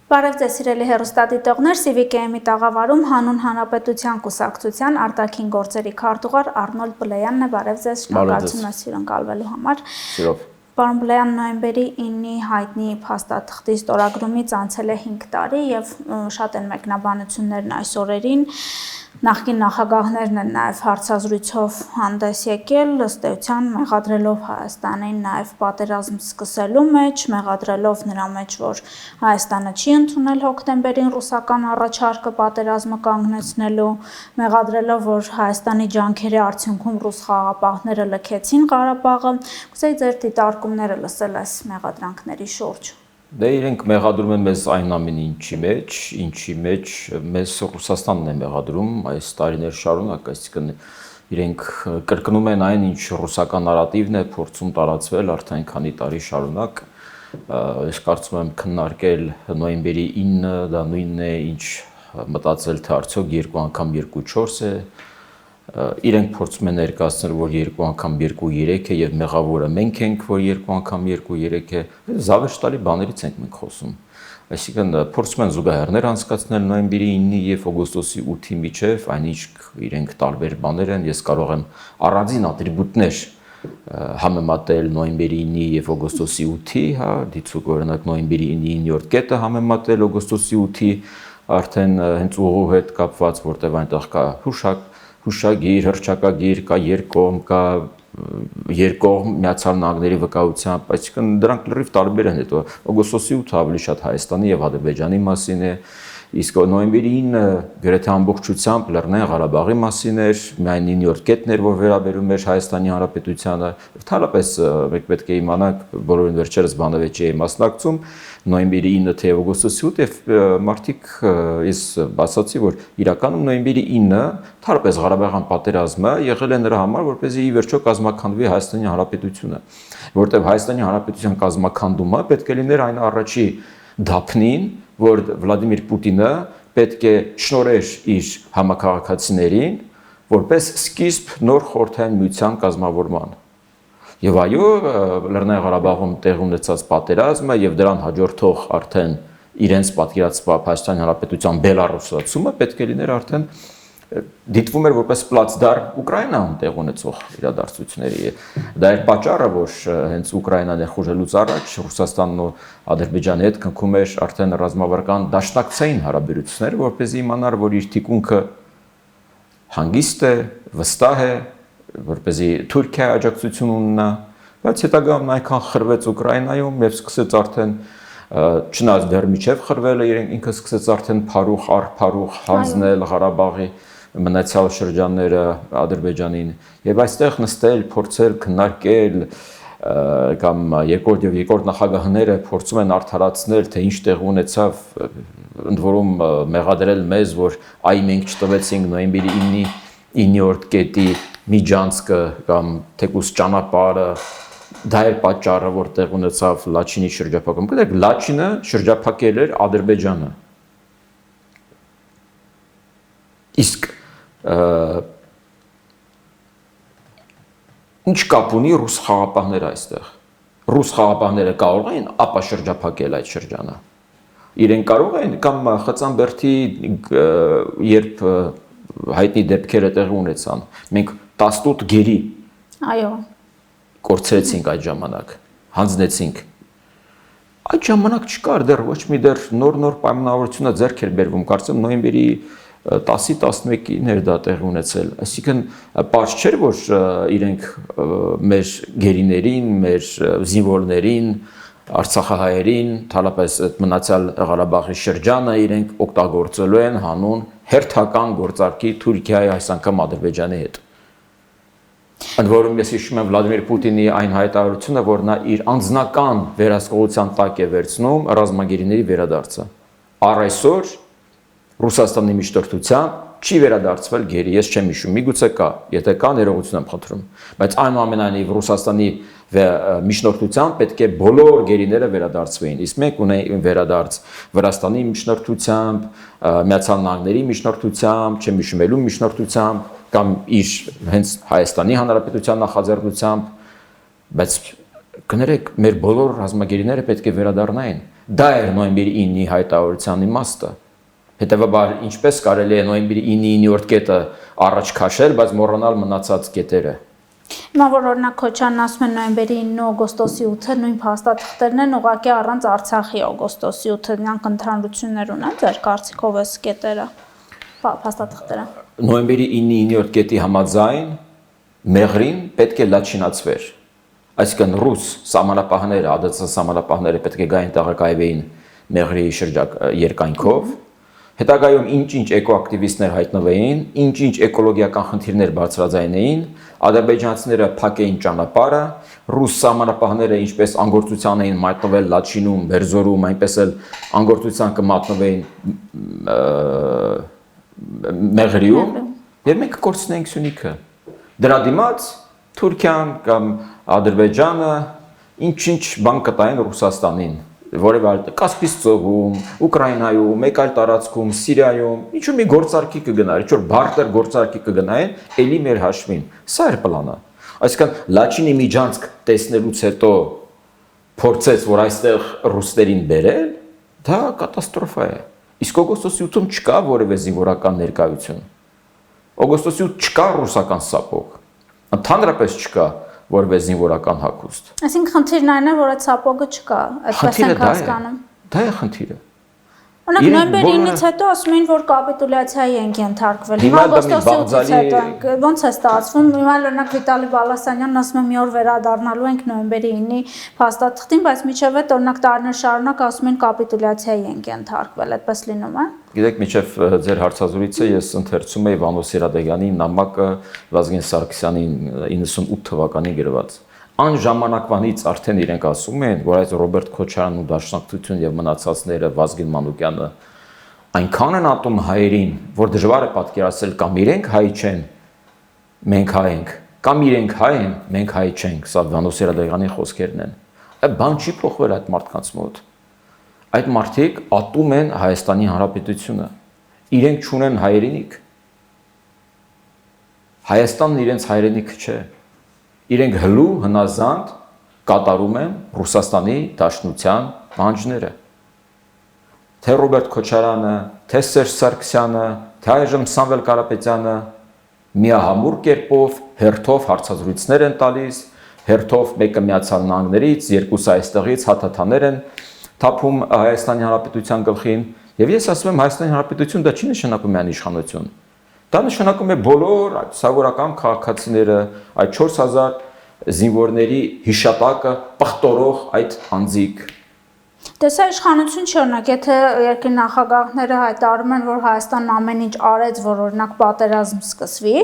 Բարև ձեզ սիրելի հեռուստադիտողներ, CVKM-ի տաղավարում հանուն Հանրապետության կուսակցության արտաքին գործերի քարտուղար Արնոլդ Բլեյանն է, բարև ձեզ, շնորհակալություն մեզ հյուրընկալվելու համար։ Սիրով։ Պարոն Բլեյան, նոյեմբերի 9-ի հայտնի փաստաթղթի ստորագրումից անցել է 5 տարի եւ շատ են մեկնաբանություններն այս օրերին։ Նախկին նախագահներն են նաև հարցազրույցով հանդես եկել, ըստ էության մեղադրելով Հայաստանին նաև պատերազմ սկսելու մեջ, մեղադրելով նրա մեջ, որ Հայաստանը չի ընդունել հոկտեմբերին ռուսական առաջարկը պատերազմը կանգնեցնելու, մեղադրելով, որ Հայաստանի ջանքերի արդյունքում ռուս խաղաղապահները լքեցին Ղարաբաղը։ Կուզեի ձեր դիտարկումները լսել այս մեղադրանքների շուրջ։ Դե իրենք մեղադրում են մեզ այն ամեն ինչի մեջ մեզ Ռուսաստանն է մեղադրում այս տարիներ շարունակ, այսինքն իրենք կրկնում են այն, ինչ ռուսական նարատիվն է փորձում տարածվել արդեն քանի տարի շարունակ։ Ես կարծում եմ քննարկել նոյեմբերի 9-ը, դա նույնն է, ինչ մտածել, թե արդյոք 2 անգամ 2-4 է։ Իրենք փորձում են ներկայացնել, որ 2 անգամ 2-3 է եւ մեղավորը մենք ենք, որ 2 անգամ 2-3 է։ Զավեշտալի բաներից ենք մենք խոսում։ Այսինքն փորձում են զուգահեռներ անցկացնել նոյեմբերի 9-ի եւ օգոստոսի 8-ի միջև, այնինչ իրենք տարբեր բաներ են, ես կարող եմ առանձին ատրիբուտներ համեմատել նոյեմբերի 9-ի եւ օգոստոսի 8-ի, հա, դիցուկ օրինակ նոյեմբերի 9-ի 9-րդ կետը համեմատել օգոստոսի 8-ի արդեն հենց ուղու հետ կապված, որտեղ այնտեղ կա հուշագիր, հռչակագիր, կա երկկողմ, կա երկկողմ Միացյալ Նահանգների վկայությամբ, այսինքն դրանք լրիվ տարբեր են, հետո օգոստոսի 8-ը ավելի շատ Հայաստանի եւ Ադրբեջանի մասին է, իսկ նոյեմբերի 9-ը գրեթե ամբողջությամբ Լեռնային Ղարաբաղի մասին էր, միայն 9-րդ կետն էր, որ վերաբերում էր Հայաստանի Հանրապետությանը, թարապես մենք պետք է իմանանք, բոլորին վերջերս բանավեճի էի մասնակցում, նոյեմբերի 9-ը թե օգոստոսի 8-ը եւ մարդիկ ես ասացի, որ իրականում նոյեմբերի 9-ը թարպես Ղարաբաղյան պատերազմը եղել է նրա համար, որպեսզի ի վերջո կազմաքանդվի Հայաստանի Հանրապետությունը, որտեղ Հայաստանի Հանրապետության կազմաքանդումը պետք է լիներ այն առաջի դափնին, որ Վլադիմիր Պուտինը պետք է շնորհեր իր համակարգացիներին որպես սկիզբ նոր խորհրդային միության կազմավորման։ Եվ այո, Լեռնային Ղարաբաղում տեղի ունեցած պատերազմը եւ դրան հաջորդող արդեն իրենց պատկերացված Հայաստանի Հանրապետության բելառուսացումը պետք է լիներ արդեն դիտվում էր որպես պլացդարմ Ուկրաինայում տեղ ունեցող իրադարձությունների։ Դա էր պատճառը, որ հենց Ուկրաինան ներխուժելուց առաջ Ռուսաստանն ու Ադրբեջանի հետ կնքում էր արդեն ռազմավարական դաշնակցային հարաբերություններ, որպեսզի իմանար, որ իր թիկունքը հանգիստ է, վստահ է, որպեսզի Թուրքիայի աջակցություն ունենա, բայց հետագայում այնքան խրվեց Ուկրաինայում եւ սկսեց արդեն չնայած դեռ միջև խրվելը ինքը սկսեց արդեն փարուխ առ փարուխ հանձնել Ղարաբաղի մնացյալ շրջանները Ադրբեջանին եւ այստեղ նստել, փորձել քննարկել կամ երկրորդ նախագահները փորձում են արդարացնել, թե ինչ տեղ ունեցավ, ընդ որում մեղադրել մեզ, որ այ մենք չտվեցինք նոյեմբերի 9-ի 9-րդ կետի միջանցքը կամ թեկուս ճանապարհը, դա էր պատճառը, որ տեղ ունեցավ Լաչինի շրջափակում։ Գիտեք, Լաչինը շրջափակել էր Ադրբեջանը։ Իսկ ինչ կապ ունի ռուս խաղաղապահները այստեղ։ Ռուս խաղաղապահները կարող են ապա շրջափակել այդ շրջանը։ Իրենք կարող են կամ Խծանբերդի երբ հայտնի դեպքերը տեղի ունեցան, մենք 18 գերի այո կորցրեցինք այդ ժամանակ, հանձնեցինք։ Այդ ժամանակ չկար դեռ ոչ մի դեռ նոր պայմանավորությունը ձեռք էր բերվում, կարծեմ նոյեմբերի 10-11-ին էր դա տեղի ունեցել, այսինքն պարզ չէր, որ իրենք մեր գերիներին, մեր զինվորներին, արցախահայերին, թալապես այդ մնացյալ Ղարաբաղի շրջանը իրենք օգտագործելու են հանուն հերթական գործարքի Թուրքիայի, այս անգամ Ադրբեջանի հետ։ Ընդ որում ես հիշում եմ Վլադիմիր Պուտինի այն հայտարարությունը, որ նա իր անձնական վերահսկողության տակ է վերցնում ռազմագերիների վերադարձը։ Առ այսօր Ռուսաստանի միջնորդությամբ չի վերադարձվել գերի, ես չեմ հիշում, միգուցե կա, եթե կա ներողություն եմ խնդրում, բայց այնուամենայնիվ Ռուսաստանի միջնորդությամբ պետք է բոլոր գերիները վերադարձվեին, իսկ մենք ունենք վերադարձ Վրաստանի միջնորդությամբ, Միացյալ Նահանգների միջնորդությամբ, չեմ հիշում ելու միջնորդությամբ կամ իր հենց Հայաստանի Հանրապետության նախաձեռնությամբ, բայց կներեք, մեր բոլոր ռազմագերիները պետք է վերադառնային։ Դա էր նոյեմբերի 9-ի հայտարարության իմաստը։ Հետևաբար ինչպես կարելի է նոյեմբերի 9-ի 9-րդ կետը առաջ քաշել, բայց մոռանալ մնացած կետերը։ Հիմա որ օրինակ Քոչյանն ասում է նոյեմբերի 9-ը օգոստոսի 8-ը նույն փաստաթղթերն են ուղղակի առանց Արցախի օգոստոսի 8-ը նրանք ընդհանրություններ ունեն ձեր կարծիքով այս կետերը փաստաթղթերը։ Նոյեմբերի 9-ի 9-րդ կետի համաձայն մեղրին պետք է լաչինացվեր։ Այսինքն ռուս սահմանապահները, ԱԴՑ սահմանապահները պետք է գային տեղակայվեին մեղրի երկայնքով։ Հետագայում ինչ-ինչ էկոակտիվիստներ հայտնվեին, ինչ-ինչ էկոլոգիական խնդիրներ բարձրաձայնեին, ադրբեջանցիները փակեին ճանապարհը, ռուս սահմանապահները ինչպես անգործության էին մատնվել Լաչինում, Բերձորում, այնպես էլ անգործության կմատնվեին Մեղրիում, եւ մենք կորցնենք Սյունիքը։ Դրա դիմաց Թուրքիան կամ Ադրբեջանը ինչ-ինչ բան կտային Ռուսաստանին, որևէ այլ Կասպից ծովում, Ուկրաինայում, մեկ այլ տարածքում, Սիրիայում, ինչ-որ մի գործարքի կգնար, ինչ-որ բարտեր գործարքի կգնային, ելի մեր հաշվին։ Սա էր պլանը։ Այսինքն Լաչինի միջանցք տեսնելուց հետո փորձեց, որ այստեղ ռուսներին բերել, դա կատաստրոֆա է։ Իսկ օգոստոսի 8-ում չկա որևէ զինվորական ներկայություն։ Օգոստոսի 8 չկա ռուսական սապոգ։ Ընդհանրապես չկա որևէ զինվորական հագուստ։ Այսինքն խնդիրն այն է, որ այդ սապոգը չկա, այդպես ենք հասկանում։ Դա է խնդիրը։ Օրինակ նոյեմբերի 9-ից հետո ասում էին, որ կապիտուլյացիայի ենք ենթարկվել։ Հիմա օգոստոսի 8-ից հետո ոնց է ստացվում։ Հիմա օրինակ Վիտալի Բալասանյանն ասում է մի օր վերադառնալու ենք նոյեմբերի 9-ի փաստաթղթին, բայց միջև այդ օրինակ տարիներ շարունակ ասում են կապիտուլյացիայի ենք ենթարկվել, այդպես լինում է։ Գիտեք, միջև ձեր հարցազրույցը ես ընթերցում էի Վանո Սիրադեղյանի նամակը Վազգեն Սարգսյանին 98 թվականին գրված։ Այն ժամանակվանից արդեն իրենք ասում են, որ այս Ռոբերտ Քոչարյանն ու Դաշնակցություն եւ մնացածները Վազգեն Մանուկյանը այնքան են ատում հայերին, որ դժվար է պատկերացնել կամ իրենք հայ չեն, մենք հայ ենք, կամ իրենք հայ են, մենք հայ չենք, սա Վանո Սիրադեղյանի խոսքերն են։ Այդ բան չի փոխվել այդ մարդկանց մոտ։ Այդ մարդիկ ատում են Հայաստանի Հանրապետությունը։ Իրենք չունեն հայրենիք։ Հայաստանն իրենց հայրենիքը չէ։ Իրենք հլու հնազանդ կատարում են Ռուսաստանի Դաշնության պահանջները։ Թե Ռոբերտ Քոչարյանը, թե Սերժ Սարգսյանը, թե այժմ Սամվել Կարապետյանը միահամուռ կերպով հերթով հարցազրույցներ են տալիս, հերթով մեկը Միացյալ Նահանգներից, երկուսը այստեղից հաթաթաներ են թափում Հայաստանի Հանրապետության գլխին, եւ ես ասում եմ Հայաստանի Հանրապետություն դա չի նշանակում միայն իշխանություն։ Դա նշանակում է բոլոր սովորական քաղաքացիները, այդ 4000 զինվորների հիշատակը պղտորող այդ անձիկ։ Դե սա իշխանություն չի, օրինակ, եթե երկրի նախագահները հայտարարում են, որ Հայաստանն ամեն ինչ արեց, որ օրինակ պատերազմ սկսվի,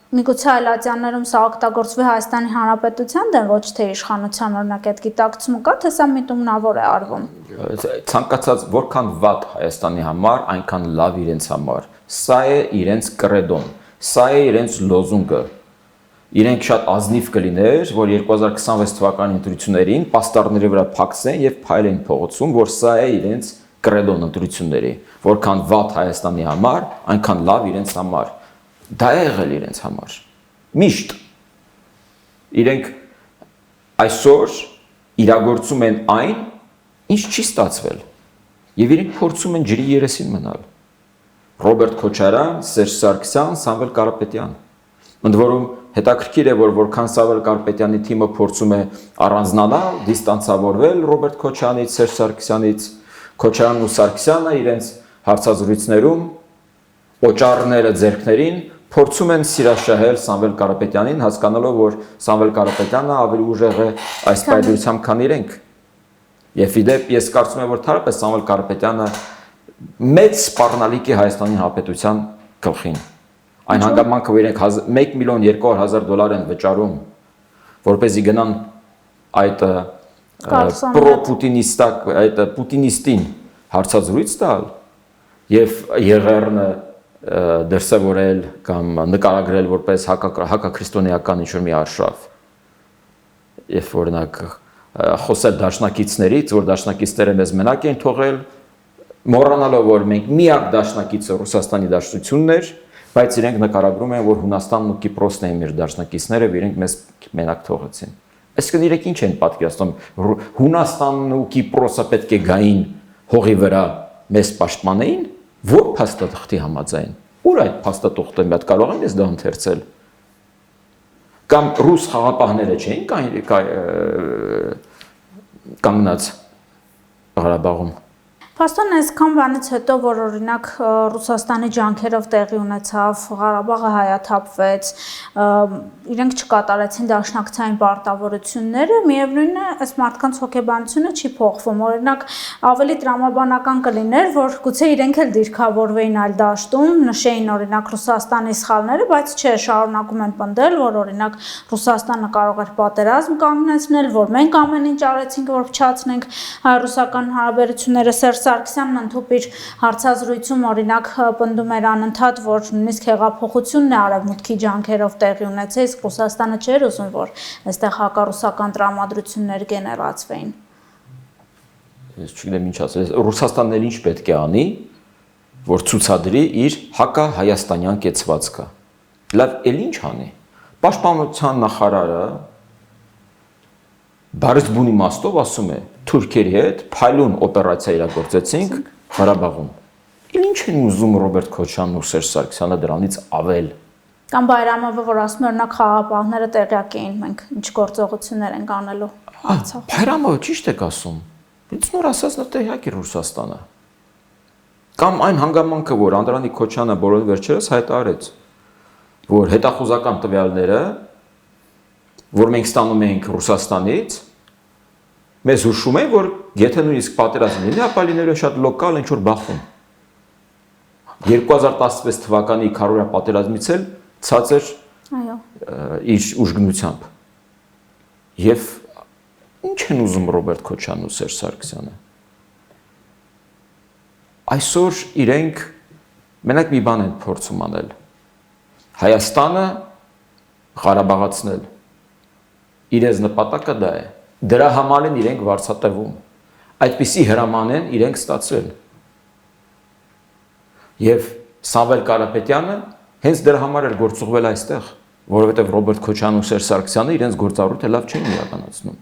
Միգուցե Այլատյաններում սա օգտագործվի Հայաստանի Հանրապետության դեմ, ոչ թե իշխանության, օրինակ այդ գիտակցումը կա, թե սա միտումնավոր է արվում։ Ցանկացած որքան վատ Հայաստանի համար, այնքան լավ իրենց համար։ Սա է իրենց կրեդոն, սա է իրենց լոզունգը։ Իրենք շատ ազնիվ կլիներ, որ 2026 թվականի ընտրություններին պաստառների վրա փակսեն եւ փայլեն փողոցում, որ սա է իրենց կրեդոն ընտրությունների։ Որքան վատ Հայաստանի համար, այնքան լավ իրենց համար։ Դա է եղել իրենց համար։ Միշտ իրենք այսօր իրագործում են այն, ինչ չի ստացվել։ Եվ իրենք փորձում են ջրի երեսին մնալ։ Ռոբերտ Քոչարյան, Սերժ Սարգսյան, Սամվել Կարապետյան։ Ընդ որում հետաքրքիր է, որ որքան Սամվել Կարապետյանի թիմը փորձում է առանձնանալ, դիստանցավորվել Ռոբերտ Քոչարյանից, Սերժ Սարգսյանից, Քոչարյանն ու Սարգսյանը իրենց հարցազրույցներում օճառները ձեռքներին փորձում են սիրաշահել Սամվել Կարապետյանին, հասկանալով, որ Սամվել Կարապետյանը ավելի ուժեղ է այս պայմանությամբ, քան իրենք։ Եվ իդեպ ես կարծում եմ, որ թարապես Սամվել Կարապետյանը մեծ սպառնալիք է Հայաստանի Հանրապետության գլխին։ Այն հանգամանքը, որ իրենք $1,200,000 են վճարում, որպեսզի գնան այդ պրոպուտինիստակ, այդ պուտինիստին հարցազրույց տալ եւ ԵՂՌ-ը դրսևորել կամ նկարագրել որպես հակաքրիստոնեական ինչ-որ մի արշավ։ Եվ օրինակ խոսել դաշնակիցներից, որ դաշնակիցները մեզ մենակ են թողել, մոռանալով, որ մենք միակ դաշնակիցը Ռուսաստանի Դաշնությունն էր, բայց իրենք նկարագրում են, որ Հունաստանն ու Կիպրոսն էին մեր դաշնակիցները, իրենք մեզ մենակ թողեցին։ Այսինքն իրենք ինչ են պատկերացնում, Հունաստանն ու Կիպրոսը պետք է գային հողի վրա մեզ պաշտպանեին, որ փաստաթղթի համաձայն։ Ուր այդ փաստաթղթը մի հատ կարող եմ ես դա ընթերցել։ Կամ ռուս խաղապահները չէին կանգնած Ղարաբաղում։ Փաստորեն այսքան բանից հետո, որ օրինակ Ռուսաստանի ջանքերով տեղի ունեցավ, Ղարաբաղը հայաթափվեց, իրենք չկատարեցին դաշնակցային պարտավորությունները, միևնույնն է, այս մարդկանց հոգեբանությունը չի փոխվում։ Օրինակ, ավելի տրամաբանական կլիներ, որ գուցե իրենք էլ դիրքավորվեին այլ դաշտում, նշեին օրինակ Ռուսաստանի սխալները, բայց չէ, շարունակում են պնդել, որ օրինակ Ռուսաստանը կարող էր պատերազմ կանգնեցնել, որ մենք ամեն ինչ արեցինք, որ փչացնենք հայ-ռուսական հարաբերությունները։ Սերժ Սարգսյանն ընդհանուր իր հարցազրույցում օրինակ պնդում էր անընդհատ, որ նույնիսկ հեղափոխությունն է արևմուտքի ջանքերով տեղի ունեցել, իսկ Ռուսաստանը չէր ուզում, որ այստեղ հակառուսական տրամադրություններ գեներացվեին։ Ես չգիտեմ ինչ ասել, Ռուսաստանն էլ ինչ պետք է անի, որ ցուցադրի իր հակա-հայաստանյան կեցվածքը։ Լավ, էլ ինչ անի։ Պաշտպանության նախարարը բարձ բուն իմաստով ասում է թուրքերի հետ փայլուն օպերացիա իրագործեցինք Ղարաբաղում։ Ինչ են ուզում Ռոբերտ Քոչանն ու Սերժ Սարգսյանը դրանից ավել։ Կամ Բայրամովը, որ ասում է օրինակ խաղապահները տեղյակ էին, մենք ինչ գործողություններ ենք անելու Արցախում։ Բայրամովը ճիշտ եք ասում։ Ինձ նոր ասած նա տեղյակ է Ռուսաստանը։ Կամ այն հանգամանքը, որ Անդրանիկ Քոչյանը բոլոր վերջերս հայտարարեց, որ հետախուզական տվյալները, որ մենք ստանում ենք Ռուսաստանից, մեզ հուշում են, որ եթե նույնիսկ պատերազմ լինի, ապա լինելու է շատ լոկալ ինչ-որ բախում։ 2016 թվականի քարոզիա պատերազմից էլ ցածր իր ուժգնությամբ։ Եվ ինչ են ուզում Ռոբերտ Քոչյանն ու Սերժ Սարգսյանը։ Այսօր իրենք մենակ մի բան են փորձում անել։ Հայաստանը Ղարաբաղացնել։ Իրենց նպատակը դա է։ Դրա համար են իրենք վարձատրվում։ Այդպիսի հրաման են իրենք ստացրել։ Եվ Սամվել Կարապետյանը հենց դրա համար էր գործուղվել այստեղ, որովհետև Ռոբերտ Քոչյանն ու Սերժ Սարգսյանը իրենց գործառույթը լավ չէին իրականացնում։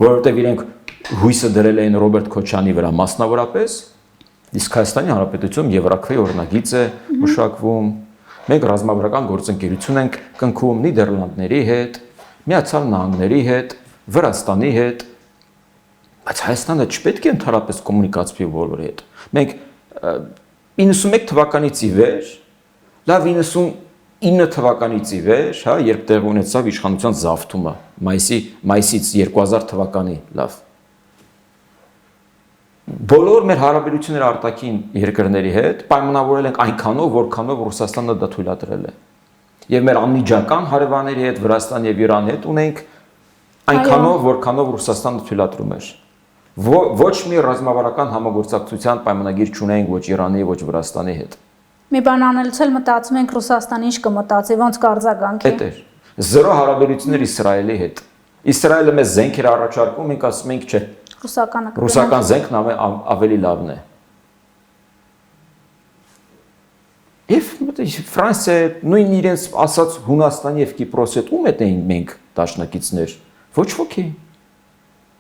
Որովհետև իրենք հույսը դրել էին Ռոբերտ Քոչյանի վրա մասնավորապես, իսկ Հայաստանի Հանրապետությունում Եվրաքվեի օրինագիծ է մշակվում։ Մենք ռազմավարական գործընկերություն ենք կնքում Նիդերլանդների հետ, Միացյալ Նահանգների հետ, Վրաստանի հետ, բայց Հայաստանը չպետք է ընդհանրապես կոմունիկացվի բոլորի հետ։ Մենք 91 թվականից ի վեր, լավ 99 թվականից ի վեր, հա, երբ տեղի ունեցավ իշխանության զավթումը, մայիսից 2000 թվականի, լավ։ Բոլոր մեր հարաբերությունները արտաքին երկրների հետ պայմանավորել ենք այնքանով, որքանով Ռուսաստանը դա թույլատրել է։ Եվ մեր անմիջական հարևանների հետ, Վրաստանի եւ Իրանի հետ ունենք այնքանով, որքանով Ռուսաստանը թույլատրում էր։ Ոչ մի ռազմավարական համագործակցության պայմանագիր չունենք ոչ Իրանի, ոչ Վրաստանի հետ։ Մի բան անելուց էլ մտածում ենք Ռուսաստանը ինչ կմտածի, ոնց կարձագանքի։ Էդ էր։ Զրո հարաբերություններ Իսրայելի հետ։ Իսրայելը մեզ զենքեր առաջարկում, մենք ասում ենք, չէ։ Ռուսական զենքն ավելի լավն է։ Եվ Ֆրանսիա նույն իրենց ասած Հունաստանի եւ Կիպրոսի հետ ում հետ էին մենք դաշնակիցներ։ Ոչ ոքի։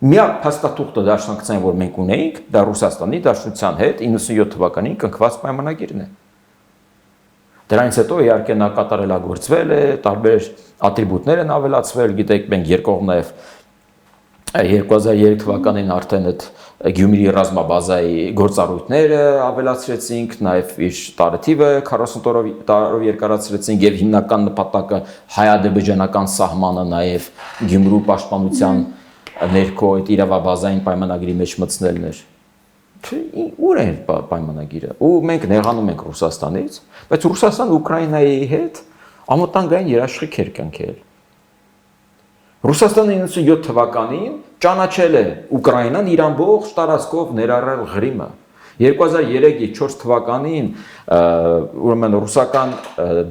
Միակ փաստաթուղթը դաշնակցային, որ մենք ունեինք, դա Ռուսաստանի Դաշնության հետ 97 թվականին կնքված պայմանագիրն է։ Դրանից հետո իհարկե նա կատարելագործվել է, տարբեր ատրիբուտներ են ավելացվել, գիտեք, մենք երկող նաև 2003 թվականին արդեն այդ Գյումրի ռազմաբազայի գործառույթները ավելացրեցինք, նաև իր տարեթիվը 40 տարով երկարացրեցինք եւ հիմնական նպատակը հայ-ադրբեջանական սահմանը նաև Գյումրու պաշտպանության ներքո այդ իրավաբազային պայմանագրի մեջ մտցնելն էր։ Ուր է պայմանագիրը։ Ու մենք նեղանում ենք Ռուսաստանից, բայց Ռուսաստանը Ուկրաինայի հետ ամոթանգային երաշխիք էր կնքել։ Ռուսաստանը 97 թվականին ճանաչել է Ուկրաինան իր ամբողջ տարածքով ներառել Ղրիմը։ 2003-4 թվականին ուրեմն ռուսական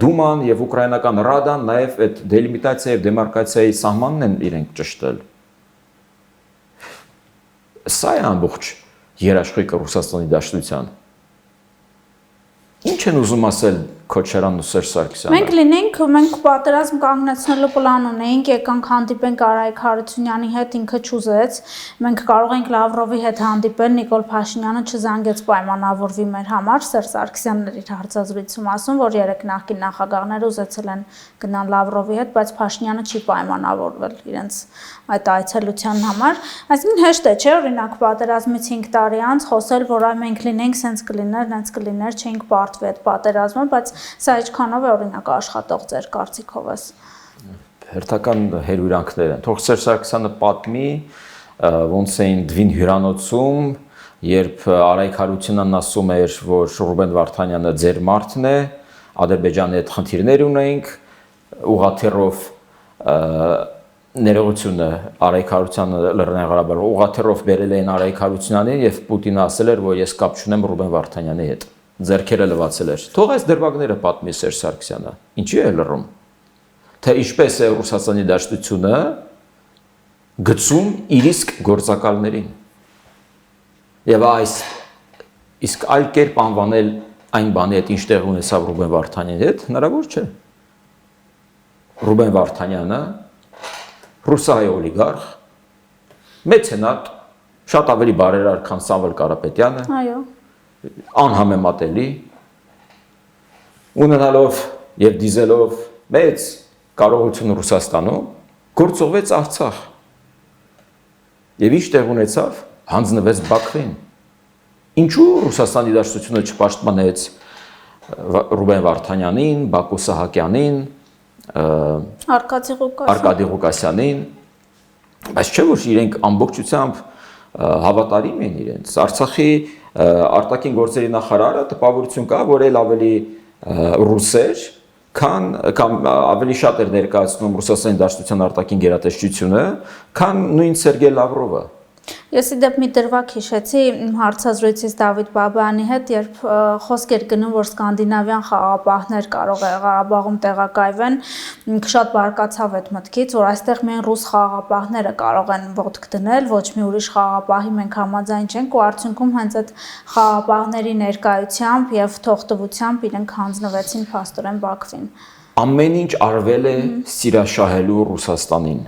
դուման եւ ուկրաինական ռադան նաեւ այդ դելիմիտացիա եւ դեմարկացիայի սահմանն են իրենք ճշտել։ Սա է ամբողջ երաշխիքը Ռուսաստանի Դաշնության։ Ինչ չեն ուզում ասել Քոչարյանն ու Սերժ Սարգսյանը։ Մենք պատերազմ կանգնեցնելու պլան ունեինք, եկանք հանդիպենք Արայք Հարությունյանի հետ, ինքը չուզեց։ Մենք կարող ենք Լավրովի հետ հանդիպել, Նիկոլ Փաշինյանը չզանգեց պայմանավորվի մեր համար, Սերժ Սարգսյանն էր իր հարցազրույցում ասում, որ երեք նախկին նախագահները ուզեցել են գնալ Լավրովի հետ, բայց Փաշինյանը չի պայմանավորվել իրենց այդ այցելության համար։ Այսինքն հեշտ է, չէ՞, օրինակ պատերազմից 5 տարի անց խոսել, որ այ մենք լինենք, սենց կլիներ, չենք պարտվի այդ պատերազմը, բայց սա ինչքանով է օրինակ աշխատող ձեր կարծիքովս։ Հերթական հերույրանքներ են։ Թող Սերժ Սարգսյանը պատմի, ոնց էին Դվին հյուրանոցում, երբ Արայք Հարությունյանն ասում էր, որ Ռուբեն Վարդանյանը ձեր մարդն է, Ադրբեջանի հետ խնդիրներ ունենք, ուղղաթիռով ներողությունը Արայք Հարությանը Լեռնային Ղարաբաղը ուղղաթիռով բերել էին Արայք Հարությունյանին եւ Պուտինը ասել էր, որ ես կապ չունեմ Ռուբեն Վարդանյանի հետ։ Ձեռքերը լվացել էր։ Թող այս դրվագները պատմի Սերժ Սարգսյանը։ Ինչի է լռում։ Թե ինչպես է Ռուսաստանի դաշտությունը գծում իր իսկ գործակալներին։ Եվ այս իսկ այլ կերպ անվանել այն բանի հետ ինչ տեղ ունեցավ Ռուբեն Վարդանյանի հետ հնարավոր չէ։ Ռուբեն Վարդանյանը ռուսահայ օլիգարխ, մեծենատ, շատ ավելի բարերար, քան Սամվել Կարապետյանը, այո, անհամեմատելի, ունենալով եւ դիզելով մեծ կարողություն Ռուսաստանում, գործողվեց Արցախ։ Եվ ինչ տեղ ունեցավ, հանձնվեց Բաքվին։ Ինչու Ռուսաստանի դաշտությունը չպաշտպանեց Ռուբեն Վարդանյանին, Բակո Սահակյանին, Արկադի Ղուկասյանին, բայց չէ որ իրենք ամբողջությամբ հավատարիմ են իրենց։ Արցախի արտաքին գործերի նախարարը տպավորություն կա, որ էլ ավելի ռուսեր, կամ ավելի շատ էր ներկայացնում Ռուսաստանի Դաշնության արտաքին գերատեսչությունը, քան նույն Սերգեյ Լավրովը։ Ես իդեպ մի դրվագ հիշեցի իմ հարցազրույցից Դավիթ Բաբայանի հետ, երբ խոսք էր գնում, որ սկանդինավյան խաղաղապահներ կարող է Ղարաբաղում տեղակայվեն, ինքը շատ բարկացավ այդ մտքից, որ այստեղ միայն ռուս խաղաղապահները կարող են ոտք դնել, ոչ մի ուրիշ խաղաղապահի մենք համաձայն չենք ու արդյունքում հենց այդ խաղաղապահների ներկայությամբ եւ թողտվությամբ իրենք հանձնվեցին փաստորեն Բաքվին։ Ամեն ինչ արվել է սիրաշահելու Ռուսաստանին։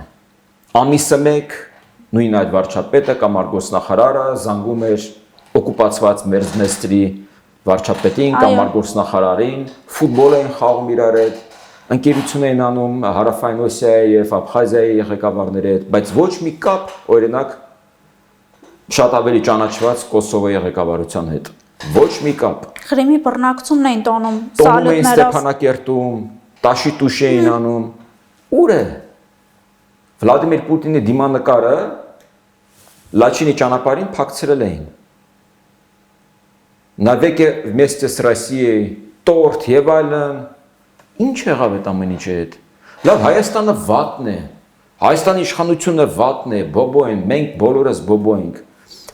Ամիսը մեկ նույն այդ վարչապետը կամ արգոսնախարարը զանգում էր օկուպացված Մերձնեստրի վարչապետին կամ արգոսնախարարին, ֆուտբոլ էին խաղում իրար հետ, ընկերություն էին անում Հարավային Օսիայի եւ Աբխազիայի ղեկավարների հետ, բայց ոչ մի կապ, օրինակ, շատ ավելի ճանաչված Կոսովոյի ղեկավարության հետ։ Ոչ մի կապ։ Ղրիմի բռնակցումն էին տոնում սալյուտներով, Ստեփանակերտում, Տաշիտուշ էին անում։ Ուր է Վլադիմիր Պուտինի դիմանկարը Լաչինի ճանապարհին փակցրել էին։ Навеки вместе с Россией торт եւ այլն։ Ինչ եղավ այդ ամեն ինչի հետ։ Լավ, Հայաստանը վատն է։ Հայաստանի իշխանությունը վատն է, բոբո են, մենք բոլորս բոբո ենք։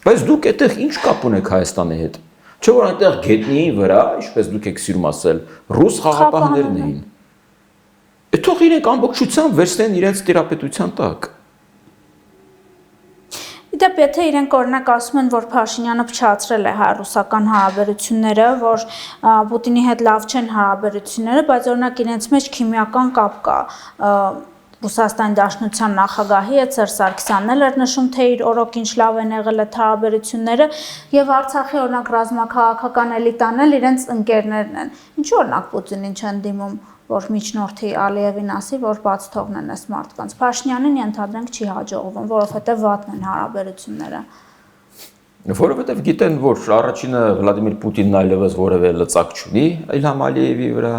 Բայց դուք այդտեղ ինչ կապ ունեք Հայաստանի հետ։ Չէ՞ որ այնտեղ գետնիի վրա, ինչպես դուք եք սիրում ասել, ռուս խաղապահներն էին։ Թող իրենք ամբողջությամբ վերցնեն իրենց տիրապետության տակ։ Իդեպ եթե իրենք օրինակ ասում են, որ Փաշինյանը փչացրել է հայ-ռուսական հարաբերությունները, որ Պուտինի հետ լավ չեն հարաբերությունները, բայց օրինակ իրենց մեջ քիմիական կապ կա Ռուսաստանի Դաշնության նախագահի հետ Սերժ Սարգսյանն էլ էր նշում, թե իր օրոք ինչ լավ են եղել այդ հարաբերությունները եւ Արցախի օրինակ ռազմաքաղաքական էլիտան էլ իրենց ընկերներն են։ Ինչու օրինակ Պուտինին չեն դիմում, որ միջնորդի Ալիևին ասի, որ բաց թողնեն այս մարդկանց։ Փաշինյանին ենթադրենք չի հաջողվում, որովհետեւ վատն են հարաբերությունները։ Որովհետեւ գիտեն, որ առաջինը Վլադիմիր Պուտինն այլևս որևէ լծակ չունի Իլհամ Ալիևի վրա,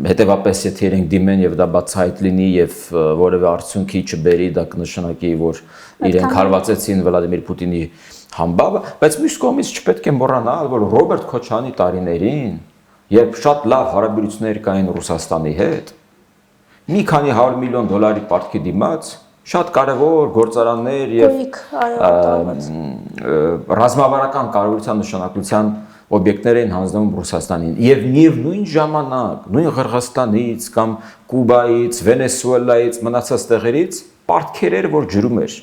հետևապես եթե իրենք դիմեն եւ դա բացահայտ լինի եւ որևէ արդյունքի չբերի, դա կնշանակի, որ իրենք հարվածեցին Վլադիմիր Պուտինի համբավը, բայց մյուս կողմից չպետք է մոռանալ, որ Ռոբերտ Քոչարյանի տարիներին, երբ շատ լավ հարաբերություններ կային Ռուսաստանի հետ, մի քանի 100 միլիոն դոլարի պարտքի դիմաց շատ կարևոր գործարաններ եւ ռազմավարական կարողության նշանակության օբյեկտներ էին հանձնվում Ռուսաստանին եւ նույն ժամանակ նույն Ղրղստանից կամ Կուբայից, Վենեսուելայից, մնացած տեղերից պարտքեր էր, որ ջրում էր,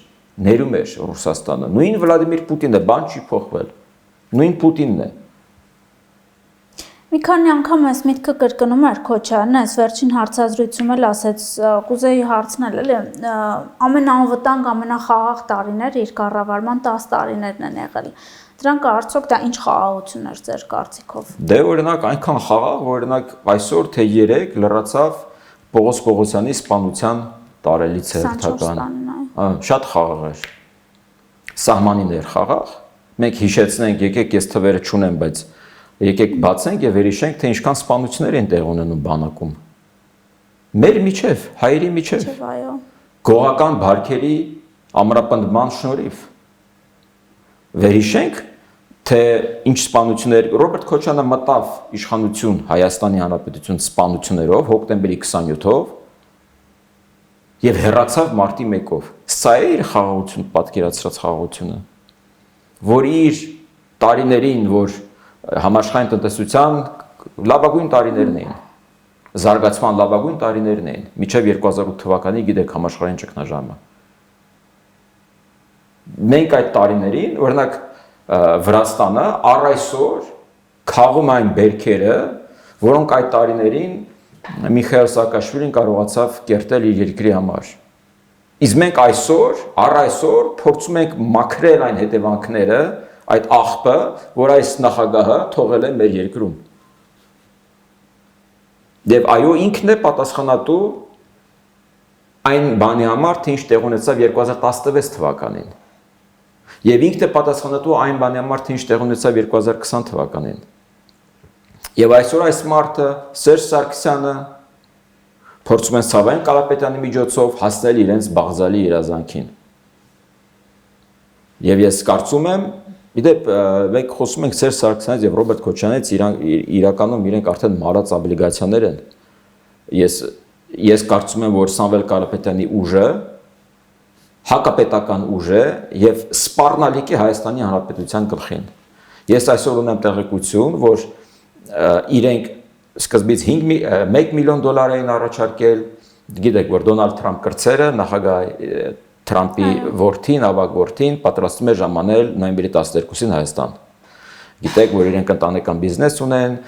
ներում էր Ռուսաստանը։ Նույն Վլադիմիր Պուտինը, բան չի փոխվել։ Նույն Պուտինն է։ Մի քանի անգամ այս միտքը կրկնում էր Քոչարյանը, այս վերջին հարցազրույցում էլ ասեց, կուզեի հարցնել, էլի, ամենաանվտանգ, ամենախաղաղ տարիներ իր կառավարման 10 տարիներն են եղել։ Դրանք արդյոք դա ինչ խաղաղություն էր ձեր կարծիքով։ Դե օրինակ այնքան խաղաղ, օրինակ այսօր թե 3 լրացավ Պողոս Պողոսյանի սպանության տարելիցը հերթական։ Շատ խաղաղ էր։ Սահմանին էր խաղաղ։ Մենք հիշեցնենք, եկեք ես թվերը չունեմ, բայց եկեք բացենք եւ վերհիշենք, թե ինչքան սպանություններ են տեղ ունենում բանակում։ Մեր միջև, հայերի միջև։ Այո։ Գողական բարքերի ամրապնդման շնորհիվ։ Վերհիշենք, թե ինչ սպանություններ Ռոբերտ Քոչարյանը մտավ իշխանություն Հայաստանի Հանրապետություն սպանություններով հոկտեմբերի 27-ով եւ հեռացավ մարտի 1-ով։ Սա է իր խաղաղություն պատկերացրած խաղաղությունը, որ իր տարիներին, որ համաշխարհային տնտեսության լավագույն տարիներն էին, զարգացման լավագույն տարիներն էին, մինչև 2008 թվականի գիտեք համաշխարհային ճգնաժամը։ Մենք այդ տարիներին, օրինակ Վրաստանը առ այսօր քաղում այն բերքերը, որոնք այդ տարիներին Միխայել Սաակաշվիլին կարողացավ կերտել իր երկրի համար։ Իսկ մենք այսօր, առ այսօր փորձում ենք մաքրել այն հետևանքները, այդ աղբը, որ այս նախագահը թողել է մեր երկրում։ Եվ այո, ինքն է պատասխանատու այն բանի համար, թե ինչ տեղ ունեցավ 2016 թվականին։ Եվ ինքն է պատասխանատու այն բանի համար, թե ինչ տեղ ունեցավ 2020 թվականին։ Եվ այսօր այս մարդը Սերժ Սարգսյանը փորձում են Սավային Կարապետյանի միջոցով հասնել իրենց բաղձալի երազանքին։ Եվ ես կարծում եմ, իդեպ մենք խոսում ենք Սերժ Սարգսյանից եւ Ռոբերտ Քոչարյանից, իրականում իրենք արդեն մարած օբլիգացիաներ են։ Ես կարծում եմ, որ Սամվել Կարապետյանի ուժը հակապետական ուժ է եւ սպառնալիք է Հայաստանի Հանրապետության գլխին։ Ես այսօր ունեմ տեղեկություն, որ իրենք սկզբից 1 միլիոն դոլար էին առաջարկել, գիտեք, որ Դոնալդ Թրամփ կրծերը նախագահ Թրամփի որդին, ավագ որդին պատրաստում է ժամանել նոյեմբերի 12-ին Հայաստան։ Գիտեք, որ իրենք ընտանեկան բիզնես ունեն,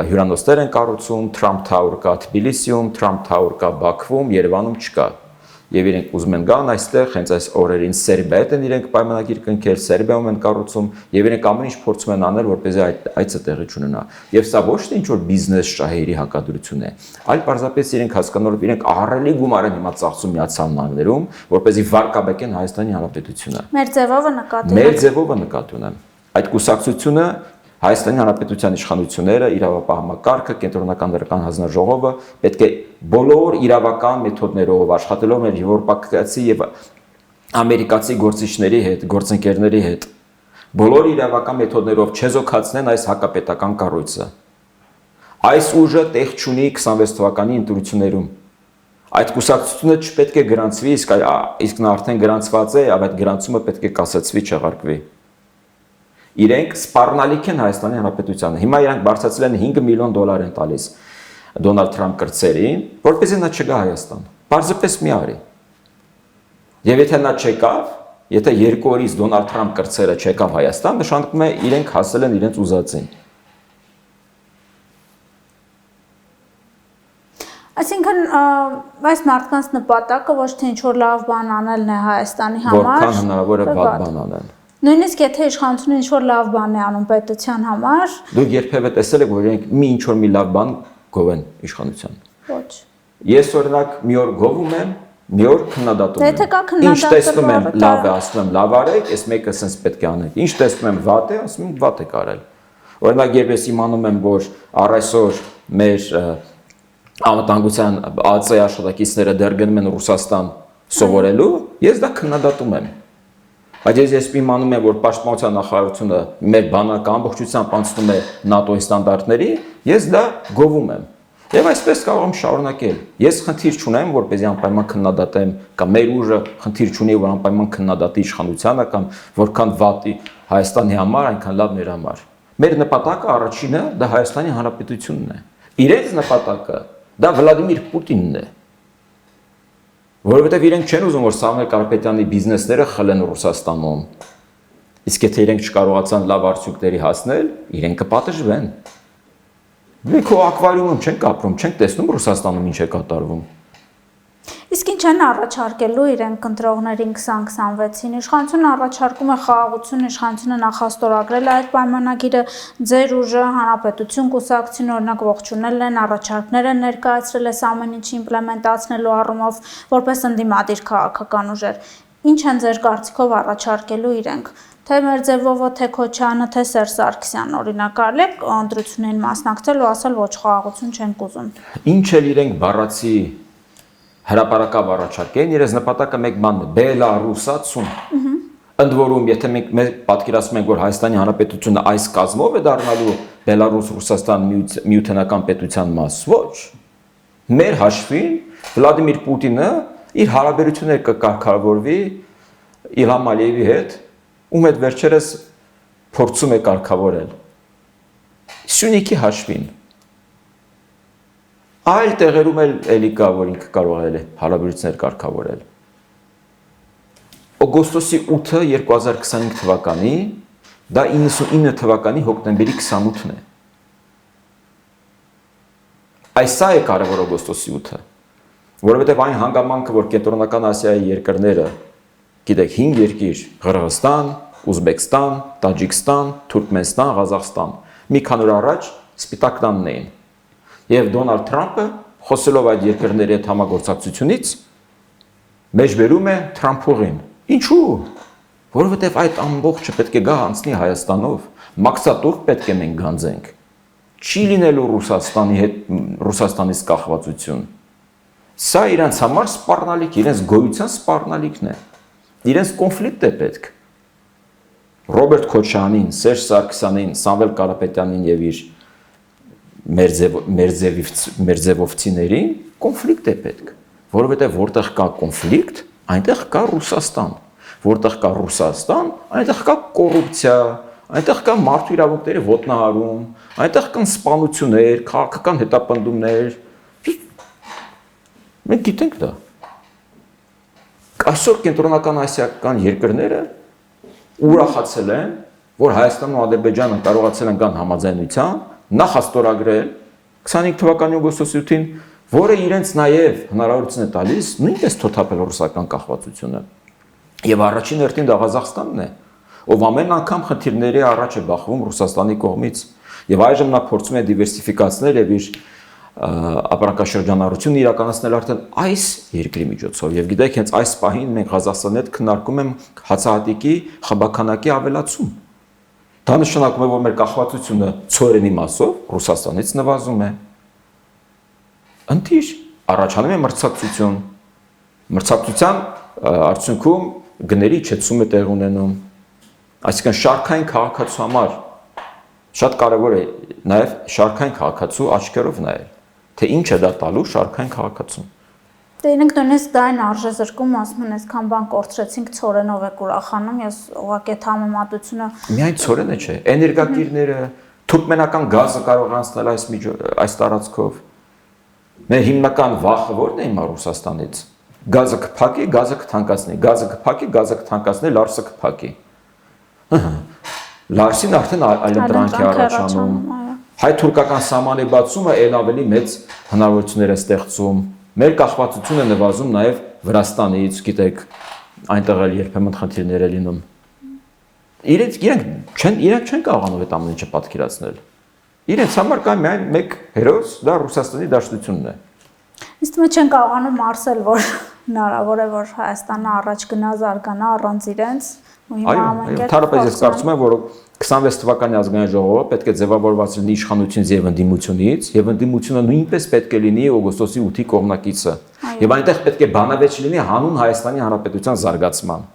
հյուրանոցներ են կառուցում, Trump Tower կա Թբիլիսիում, Trump Tower կա Բաքվում, Երևանում չկա։ Եվ իրենք ուզում են գան այստեղ, հենց այս օրերին Սերբիայի հետ են իրենք պայմանագիր կնքել, Սերբիայում են կառուցում, եւ իրենք ամեն ինչ փորձում են անել, որպեսզի այցը տեղի չունենա։ Եվ սա ոչ թե ինչ-որ բիզնես շահերի հակադրություն է, այլ պարզապես իրենք հասկանալով իրենք ահռելի գումար են հիմա ծախսում Միացյալ Նահանգներում, որպեսզի վարկաբեկեն Հայաստանի Հանրապետությունը։ Մեր ձևովը նկատի Մեր ձևովը նկատի ունեմ։ Այդ կուսակցությունը Հայաստանի Հանրապետության իշխանությունները, իրավապահ կենտրոնական դրական հանձնաժողովը պետք է բոլոր իրավական մեթոդներով աշխատելով մեր եվրոպացի եւ ամերիկացի գործիչների հետ, գործընկերների հետ, բոլոր իրավական մեթոդներով չեզոքացնեն այս հակապետական կառույցը։ Այս ուժը տեղ չունի 26 թվականի ընտրություններում։ Այդ կուսակցությունը չպետք է գրանցվի, իսկ նա արդեն գրանցված է, եւ այդ գրանցումը պետք է կասեցվի, չեղարկվի։ Իրենք սպառնալիք են Հայաստանի Հանրապետությանը։ Հիմա իրանք բարձրացրել են 5 միլիոն դոլար են տալիս Դոնալդ Թրամփ կրծերին, որպեսզի նա չգա Հայաստան։ Պարզապես մի արի։ Եվ եթե նա չեկավ, եթե 2 օրից Դոնալդ Թրամփ կրծերը չեկավ Հայաստան, նշանակում է իրենք հասել են իրենց ուզածին։ Այսինքն այս մարդկանց նպատակը ոչ թե ինչ-որ լավ բան անելն է Հայաստանի համար, որքան հնարավոր է վատ բան անեն։ Նույնիսկ եթե իշխանությունը ինչ-որ լավ բան է անում պետության համար, դուք երբևէ տեսել եք, որ իրենք ինչ-որ մի լավ բան գովեն իշխանության։ Ոչ։ Ես օրինակ մի օր գովում եմ, մի օր քննադատում եմ։ Եթե կա քննադատը, ինչ տեսնում եմ լավ է, ասում եմ լավ արեք, այս մեկը sense պետք է անեք։ Ինչ տեսնում եմ վատ է, ասում եմ վատ է կարել։ Օրինակ երբ ես իմանում եմ, որ առ այսօր մեր անվտանգության ԱԾ աշխատակիցները դեռ գնում են Ռուսաստան սովորելու, ես դա քննադատում եմ։ Բայց ես իմանում եմ, որ Պաշտպանության նախարարությունը մեր բանակը ամբողջությամբ անցնում է ՆԱՏՕ-ի ստանդարտների, ես դա գովում եմ։ Եվ այսպես կարող եմ շարունակել։ Ես խնդիր չունեմ, որպեսզի անպայման քննադատեմ, կամ մեր ուժը խնդիր չունի, որ անպայման քննադատի իշխանությանը կամ որքան վատի Հայաստանի համար, այնքան լավ մեր համար։ Մեր նպատակը առաջինը դա Հայաստանի Հանրապետությունն է։ Իրենց նպատակը դա Վլադիմիր Պուտինն է։ Որովհետև իրենք չեն ուզում, որ Սամվել Կարապետյանի բիզնեսները խլեն Ռուսաստանում։ Իսկ եթե իրենք չկարողացան լավ արդյունքների հասնել, իրենք կպատժվեն։ Մենք քո ակվարիումում չենք ապրում, չենք տեսնում Ռուսաստանում ինչ է կատարվում։ Իսկ ինչ են առաջարկելու իրենք ընտրողներին 2026-ին, իշխանությունը առաջարկում է խաղաղություն, իշխանությունը նախաստորագրել այդ պայմանագիրը, ձեր ուժը Հանրապետություն կուսակցին օրինակ ողջունել են, առաջարկներ են ներկայացրել այս ամեն ինչի իմպլեմենտացնելու առումով որպես ընդդիմադիր քաղաքական ուժեր։ Ինչ են ձեր կարծիքով առաջարկելու իրենք։ Թե Մերձևովը, թե Քոչյանը, թե Սերժ Սարգսյանը օրինակ արել եք ընտրություններին մասնակցել ու ասել ոչ խաղաղություն չենք ուզում։ Ինչ էլ իրենք բառացի հրապարակավ առաջարկեն, իրենց նպատակը մեկ բանն է՝ Բելարուսացում։ Ընդ որում, եթե մենք պատկերացնում ենք, որ Հայաստանի Հանրապետությունը այս կազմով է դառնալու Բելարուս-Ռուսաստան միութենական պետության մաս, ոչ։ Մեր հաշվին Վլադիմիր Պուտինը իր հարաբերությունները կկարգավորվի Իլհամ Ալիևի հետ, ում հետ վերջերս փորձում է կարգավորել։ Սյունիքի հաշվին։ Այլ տեղերում էլի կա, որ ինքը կարող է հարաբերություններ կարգավորել։ Օգոստոսի 8-ը 2025 թվականի, դա 99 թվականի հոկտեմբերի 28-ն է։ Այս սա է կարևոր օգոստոսի 8-ը, որովհետև այն հանգամանքը, որ Կենտրոնական Ասիայի երկրները, գիտեք, 5 երկիր՝ Ղրղստան, Ուզբեկստան, Տաջիկստան, Թուրքմենստան, Ղազախստան, մի քանի օր առաջ սպիտակ տանն էին։ Եվ Դոնալդ Թրամփը խոսելով այդ երկրների հետ համագործակցությունից մեջբերում է Թրամփուղին։ Ինչու՞։ Որովհետև այդ ամբողջը պետք է գա անցնի Հայաստանով, մաքսատուր պետք է մենք գանձենք։ Չի լինելու Ռուսաստանի հետ Ռուսաստանից կախվածություն։ Սա իրենց համար սպառնալիք, իրենց գոյության սպառնալիքն է։ Իրենց կոնֆլիկտ է պետք։ Ռոբերտ Քոչյանին, Սերժ Սարգսյանին, Սամվել Կարապետյանին եւ իր մերձևովցիներին կոնֆլիկտ է պետք, որովհետև որտեղ կա կոնֆլիկտ, այնտեղ կա Ռուսաստան, որտեղ կա Ռուսաստան, այնտեղ կա կոռուպցիա, այնտեղ կա մարդու իրավունքների ոտնահարում, այնտեղ կան սպանություններ, քաղաքական հետապնդումներ։ Մենք գիտենք դա։ Այսօր կենտրոնական ասիական երկրները ուրախացել են, որ Հայաստանն ու Ադրբեջանը կարողացել են կան համաձայնության նախաստորագրել 25 թվականի օգոստոսի 8-ին, որը իրենց նաև հնարավորություն է տալիս նույնպես թոթափել ռուսական կախվածությունը։ Եվ առաջին հերթին դա Ղազախստանն է, ով ամեն անգամ խնդիրների առաջ է բախվում Ռուսաստանի կողմից։ Եվ այժմ նա փորձում է դիվերսիֆիկացնել եւ իր ապրանքաշրջանառությունն իրականացնել արդեն այս երկրի միջոցով։ Եվ գիտեք, հենց այս պահին մենք Ղազախստանի հետ քննարկում ենք հացահատիկի խաբականակի ավելացում։ Դա նշանակում է, որ մեր կախվածությունը ցորենի մասով Ռուսաստանից նվազում է։ Ընտիր առաջանում է մրցակցություն։ Մրցակցության արդյունքում գների իջեցում է տեղ ունենում։ Այսինքն շարքային քաղաքացու համար շատ կարևոր է նաև շարքային քաղաքացու աչքերով նայել, թե ինչ է դա տալու շարքային քաղաքացուն։ Դե իրենք նույնիսկ դա են արժեզրկում, ասում են, այսքան բան կորցրեցինք, ցորենով եք ուրախանում, ես ուղղակի այդ համեմատությունը միայն ցորենը չէ, էներգակիրները, թուրքմենական գազը կարող է անցնել այս տարածքով։ Մեր հիմնական վախը ո՞րն է հիմա Ռուսաստանից։ Գազը կփակի, գազը կթանկացնի, գազը կփակի, գազը կթանկացնի, Լարսը կփակի։ Լարսին արդեն այլընտրանք է առաջանում։ Հայ-թուրքական սահմանի բացումը ել ավելի մեծ հնարավորություններ է ստեղծում։ Մեր կախվածությունը նվազում նաև Վրաստանից, գիտեք, այնտեղ էլ երբեմն խնդիրներ է լինում։ Իրենք չեն կարողանում այդ ամեն ինչը պատկերացնել։ Իրենց համար կա միայն մեկ հերոս, դա Ռուսաստանի Դաշնությունն է։ Իսկ մենք չեն կարողանում մարսել, որ հնարավոր է, որ Հայաստանը առաջ գնա զարգանա առանց իրենց։ Այո, թարապես ես կարծում եմ, որ 26 թվականի ազգային ժողովը պետք է ձևավորված լինի իշխանությունից եւ ընդդիմությունից, եւ ընդդիմությունը նույնպես պետք է լինի օգոստոսի 8-ի կողմնակիցը։ Եվ այնտեղ պետք է բանավեճ լինի հանուն Հայաստանի Հանրապետության զարգացման։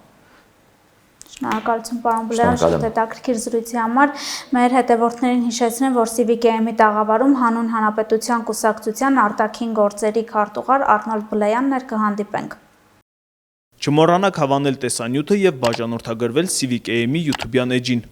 Շնորհակալություն պարոն Բլեյան, շատ հետաքրքիր զրույցի համար։ Մեր հետևորդներին հիշեցնեմ, որ CVKM-ի տաղավարում հանուն Հանրապետության կուսակցության արտաքին գործերի քարտուղար Արնոլդ Բլեյանն էր, կհանդիպենք։ Չմոռանաք հավանել տեսանյութը եւ բաժանորդագրվել CVKM-ի YouTube-յան էջին։